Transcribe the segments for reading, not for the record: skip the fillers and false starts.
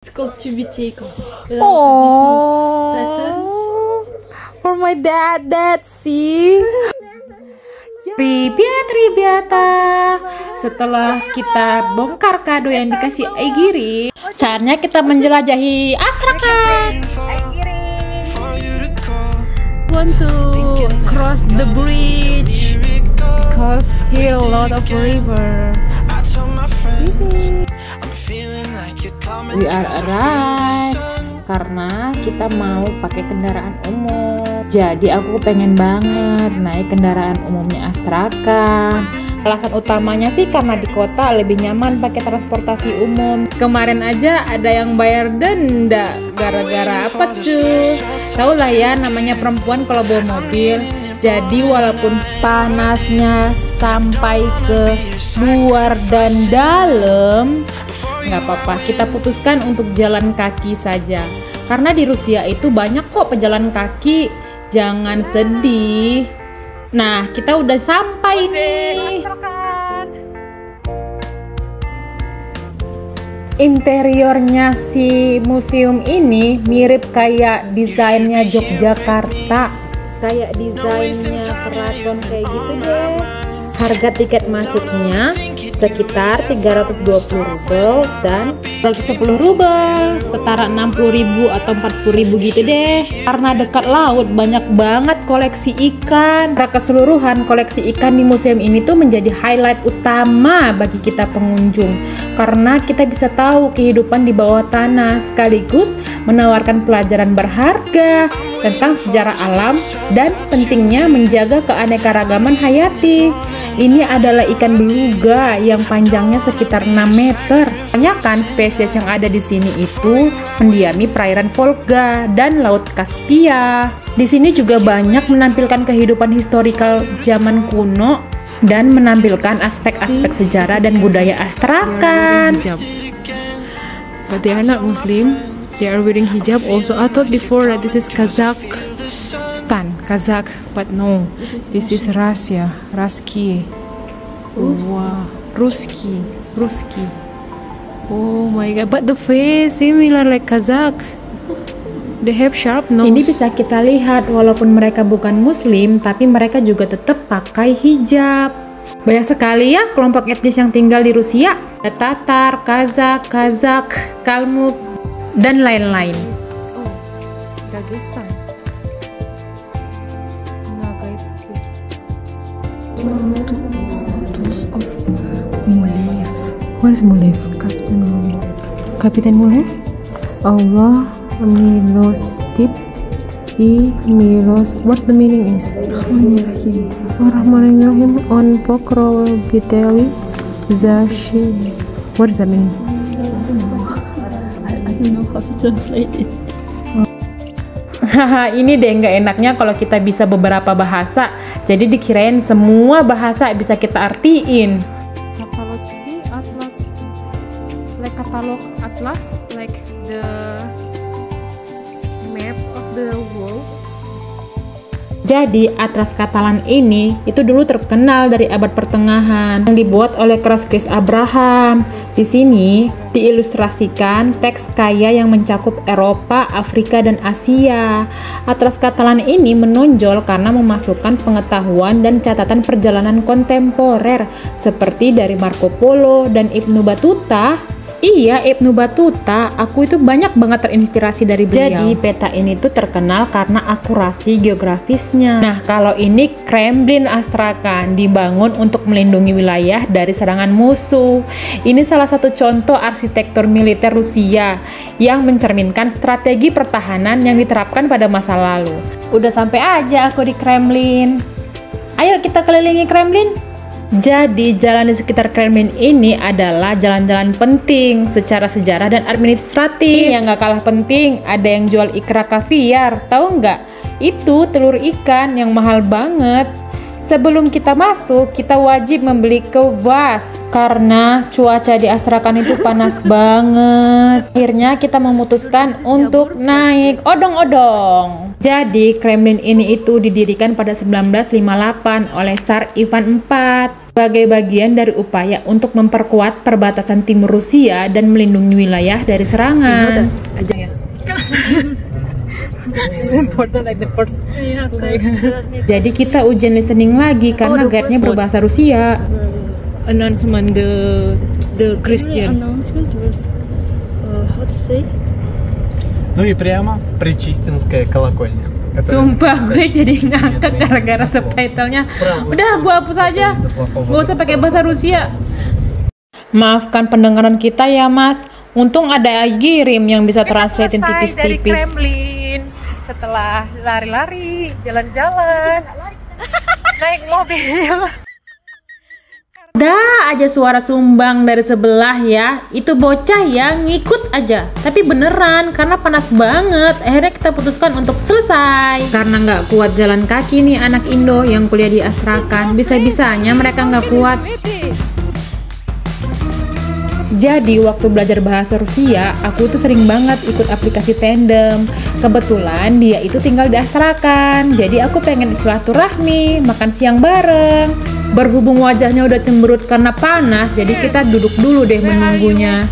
Sculpture. Oh, for my dad, see. Ribiata. Setelah kita bongkar kado yang dikasih Aigiri, saatnya kita menjelajahi Astrakhan. Want to cross the bridge because here a lot of river. We are arrived karena kita mau pakai kendaraan umum. Jadi aku pengen banget naik kendaraan umumnya Astrakhan. Alasan utamanya sih karena di kota lebih nyaman pakai transportasi umum. Kemarin aja ada yang bayar denda gara-gara apa tuh? Tahu lah ya namanya perempuan kalau bawa mobil. Jadi walaupun panasnya sampai ke luar dan dalam, nggak apa-apa, kita putuskan untuk jalan kaki saja. Karena di Rusia itu banyak kok pejalan kaki, jangan sedih. Nah, kita udah sampai nih. Interiornya si museum ini mirip kayak desainnya Yogyakarta. Kayak desainnya keraton kayak gitu deh. Harga tiket masuknya sekitar 320 rubel dan 110 rubel, setara 60.000 atau 40.000 gitu deh. Karena dekat laut banyak banget koleksi ikan. Secara keseluruhan koleksi ikan di museum ini tuh menjadi highlight utama bagi kita pengunjung, karena kita bisa tahu kehidupan di bawah tanah sekaligus menawarkan pelajaran berharga tentang sejarah alam dan pentingnya menjaga keanekaragaman hayati. Ini adalah ikan beluga yang panjangnya sekitar 6 meter. Kebanyakan spesies yang ada di sini itu mendiami perairan Volga dan Laut Kaspia. Di sini juga banyak menampilkan kehidupan historikal zaman kuno dan menampilkan aspek-aspek sejarah dan budaya Astrakhan. But they are not Muslim. They are wearing hijab also. I thought before that this is Kazakh, but no, this is Russia, Wow, Ruski. Oh my god, but the face similar like Kazakh. They have sharp nose. Ini bisa kita lihat walaupun mereka bukan Muslim, tapi mereka juga tetap pakai hijab. Banyak sekali ya kelompok etnis yang tinggal di Rusia. Ada Tatar, Kazakh, Kalmuk, dan lain-lain. Oh, Dagestan. Photos of Mulev. What is Mulev? Kapten Mulev? Allah Milostip Milos. What's the meaning is? Rahmanirrahim on Pokrov Vitali Zashid. What does that mean? I don't know how to translate it. Haha, ini deh nggak enaknya kalau kita bisa beberapa bahasa, jadi dikirain semua bahasa bisa kita artiin. Katalog atlas, like the map of the world. Jadi atlas Katalan ini itu dulu terkenal dari abad pertengahan yang dibuat oleh Kraskesh Abraham. Di sini diilustrasikan teks kaya yang mencakup Eropa, Afrika, dan Asia. Atlas Katalan ini menonjol karena memasukkan pengetahuan dan catatan perjalanan kontemporer seperti dari Marco Polo dan Ibnu Battuta. Iya, Ibnu Battuta, aku itu banyak banget terinspirasi dari beliau. Jadi peta ini tuh terkenal karena akurasi geografisnya. Nah, kalau ini Kremlin Astrakhan dibangun untuk melindungi wilayah dari serangan musuh. Ini salah satu contoh arsitektur militer Rusia yang mencerminkan strategi pertahanan yang diterapkan pada masa lalu. Udah sampai aja aku di Kremlin. Ayo kita kelilingi Kremlin. Jadi jalan di sekitar Kremlin ini adalah jalan-jalan penting secara sejarah dan administratif. Yang nggak kalah penting, ada yang jual ikra kaviar, tahu nggak? Itu telur ikan yang mahal banget. Sebelum kita masuk, kita wajib membeli kvass karena cuaca di Astrakhan itu panas banget. Akhirnya kita memutuskan untuk naik odong-odong. Jadi Kremlin ini itu didirikan pada 1958 oleh Tsar Ivan IV. sebagai bagian dari upaya untuk memperkuat perbatasan timur Rusia dan melindungi wilayah dari serangan. Jadi kita ujian listening lagi karena guide-nya berbahasa Rusia. Announcement the Christian. Announcement was how to say? Ну и прямо Пречистинская колокольня. Sumpah gue jadi ngakak gara-gara subtitlenya. Udah gue hapus aja, gak usah pakai bahasa Rusia. Maafkan pendengaran kita ya mas. Untung ada Girim yang bisa translatein tipis-tipis. Dari Kremlin setelah lari-lari, jalan-jalan, naik mobil. Ada aja suara sumbang dari sebelah ya. Itu bocah ya, ngikut aja. Tapi beneran, karena panas banget. Akhirnya kita putuskan untuk selesai. Karena nggak kuat jalan kaki nih anak Indo yang kuliah di Astrakan. Bisa-bisanya mereka nggak kuat. Jadi waktu belajar bahasa Rusia, aku tuh sering banget ikut aplikasi Tandem. Kebetulan dia itu tinggal di Astrakan. Jadi aku pengen silaturahmi, makan siang bareng. Berhubung wajahnya udah cemberut karena panas, jadi kita duduk dulu deh menunggunya.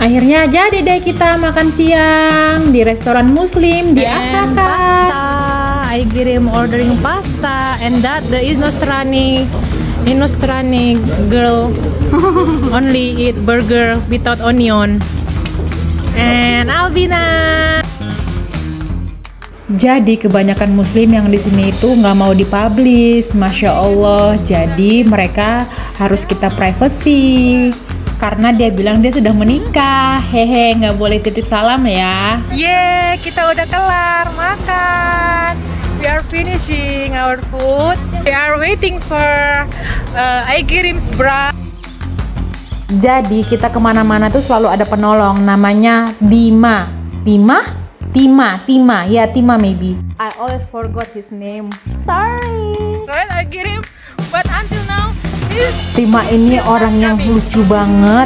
Akhirnya jadi deh kita makan siang di restoran Muslim di Astrakan. I Girim ordering pasta and that the Inostrani girl only eat burger without onion. And Albina. Jadi kebanyakan Muslim yang di sini itu nggak mau dipublish, masya Allah. Jadi mereka harus kita privacy karena dia bilang dia sudah menikah. Hehe, nggak boleh titip salam ya. Yeah, kita udah kelar makan. We are finishing our food. We are waiting for I Girim's bra. Jadi kita kemana-mana tuh selalu ada penolong, namanya Dima. Ya Tima maybe. I always forgot his name. Sorry. Well, I Girim, but until now, he's Tima ini orang yang lucu banget.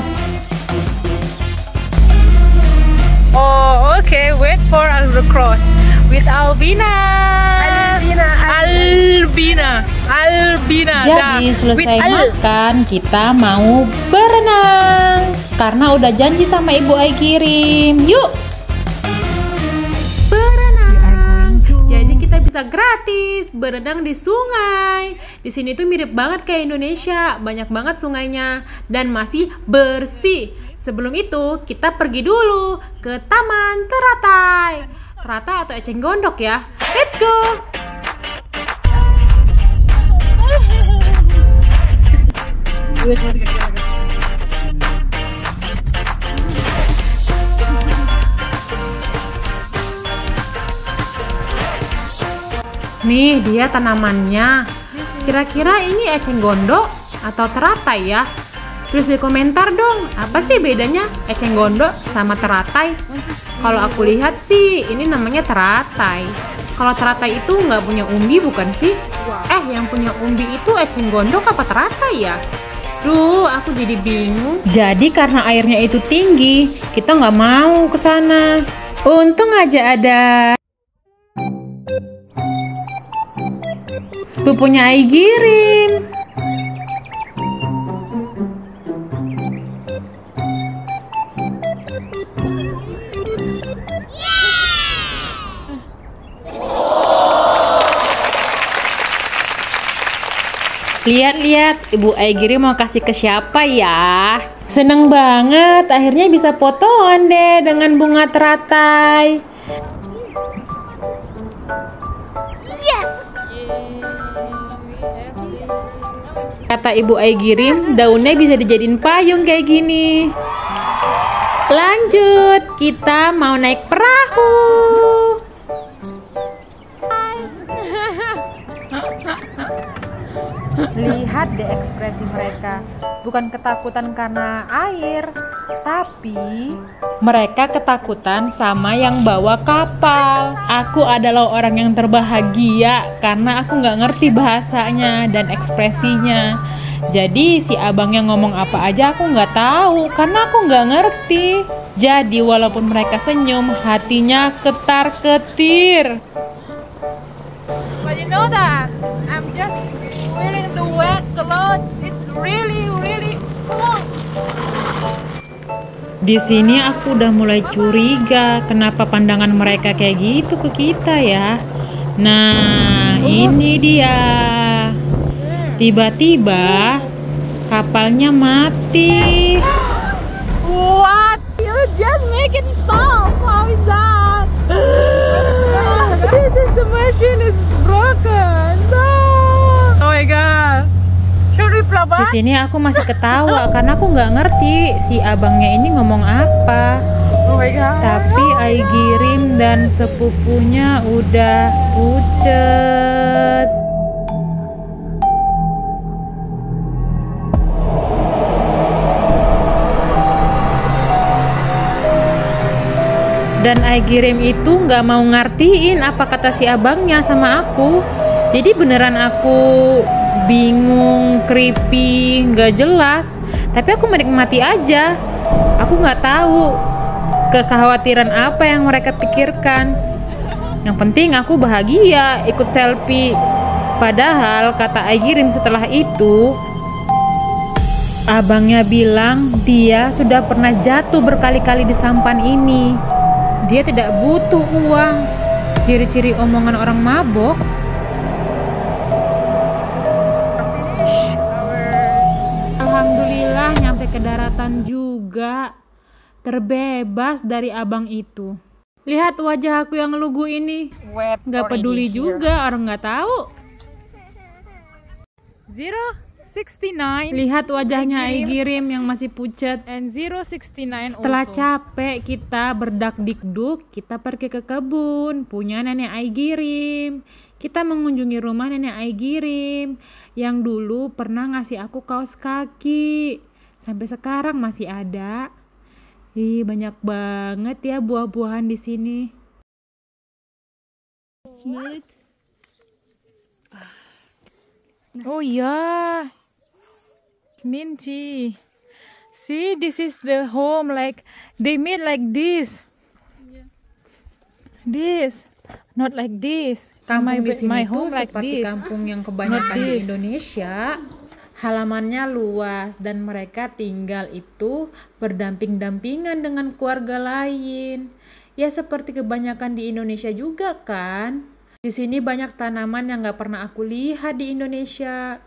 oh okay. Wait for our cross with Albina. Jadi selesai makan kita mau berenang karena udah janji sama Ibu Ai Girim. Yuk berenang. Jadi kita bisa gratis berenang di sungai. Di sini tuh mirip banget kayak Indonesia, banyak banget sungainya dan masih bersih. Sebelum itu kita pergi dulu ke Taman Teratai. Teratai atau eceng gondok ya. Let's go. Nih dia tanamannya. Kira-kira ini eceng gondok atau teratai ya? Terus di komentar dong, apa sih bedanya eceng gondok sama teratai? Kalau aku lihat sih ini namanya teratai. Kalau teratai itu nggak punya umbi bukan sih? Yang punya umbi itu eceng gondok apa teratai ya? Duh, aku jadi bingung. Jadi karena airnya itu tinggi, kita nggak mau ke sana. Untung aja ada sepupunya Ai Girim. Lihat-lihat, Ibu Ai Girim mau kasih ke siapa ya? Seneng banget, akhirnya bisa fotoan deh dengan bunga teratai. Kata Ibu Ai Girim, daunnya bisa dijadiin payung kayak gini. Lanjut, kita mau naik perahu. Lihat deh ekspresi mereka. Bukan ketakutan karena air, tapi mereka ketakutan sama yang bawa kapal. Aku adalah orang yang terbahagia karena aku nggak ngerti bahasanya dan ekspresinya. Jadi si abang yang ngomong apa aja aku nggak tahu karena aku nggak ngerti. Jadi walaupun mereka senyum, hatinya ketar-ketir. But you know that I'm just wearing the wet clothes. It's really cold. Di sini aku udah mulai curiga kenapa pandangan mereka kayak gitu ke kita ya. Nah, ini dia. Tiba-tiba kapalnya mati. What? You just make it stop. How is that? This is the machine is broken. No. Oh my god. Should we play Di sini aku masih ketawa karena aku nggak ngerti si abangnya ini ngomong apa. Oh my god. Tapi Aigirim dan sepupunya udah pucet. Dan Aigirim itu nggak mau ngertiin apa kata si abangnya sama aku. Jadi beneran aku bingung, creepy, nggak jelas. Tapi aku menikmati aja. Aku nggak tahu kekhawatiran apa yang mereka pikirkan. Yang penting aku bahagia ikut selfie. Padahal kata Aigirim setelah itu, abangnya bilang dia sudah pernah jatuh berkali-kali di sampan ini. Dia tidak butuh uang. Ciri-ciri omongan orang mabok. Alhamdulillah nyampe ke daratan juga. Terbebas dari abang itu. Lihat wajah aku yang lugu ini. Wet. Gak peduli juga, orang gak tahu. 069 Lihat wajahnya Aigirim yang masih pucat. and 069 Setelah also. capek kita berdak-dikduk, kita pergi ke kebun punya nenek Aigirim. Kita mengunjungi rumah nenek Aigirim yang dulu pernah ngasih aku kaos kaki. Sampai sekarang masih ada. Ih, banyak banget ya buah-buahan di sini. Smell it. Oh yeah, minty. See, this is the home. Like they made like this. This, not like this. Kampung di sini my tuh home like seperti this. kampung yang kebanyakan Not di this. Indonesia. Halamannya luas dan mereka tinggal itu berdamping-dampingan dengan keluarga lain. Ya seperti kebanyakan di Indonesia juga kan. Di sini banyak tanaman yang gak pernah aku lihat di Indonesia.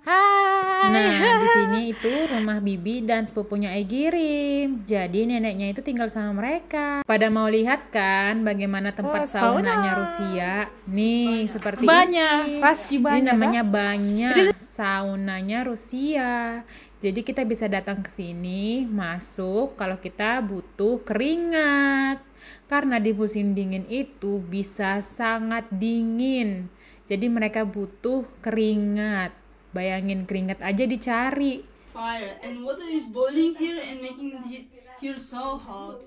Hai. Nah, di sini itu rumah Bibi dan sepupunya Aigirim. Jadi neneknya itu tinggal sama mereka. Pada mau lihat kan bagaimana tempat saunanya Rusia? Nih, seperti Banyak, ini. pasti Ini banyak. namanya banyak saunanya Rusia. Jadi kita bisa datang ke sini, masuk kalau kita butuh keringat. Karena di musim dingin itu bisa sangat dingin. Jadi mereka butuh keringat. Bayangin keringat aja dicari. Fire and water is boiling here and making it here so hot.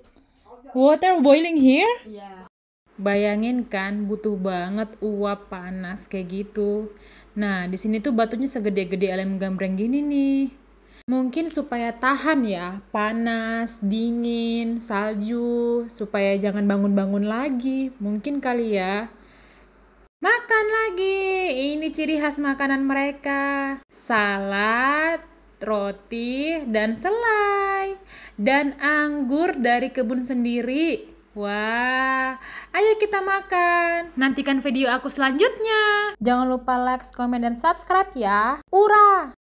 Water boiling here? Yeah. Bayangin kan butuh banget uap panas kayak gitu. Nah, di sini tuh batunya segede-gede lem gambreng gini nih. Mungkin supaya tahan ya, panas, dingin, salju, supaya jangan bangun-bangun lagi. Mungkin kali ya. Makan lagi, ini ciri khas makanan mereka. Salad, roti, dan selai. Dan anggur dari kebun sendiri. Wah, ayo kita makan. Nantikan video aku selanjutnya. Jangan lupa like, komen, dan subscribe ya. Ura!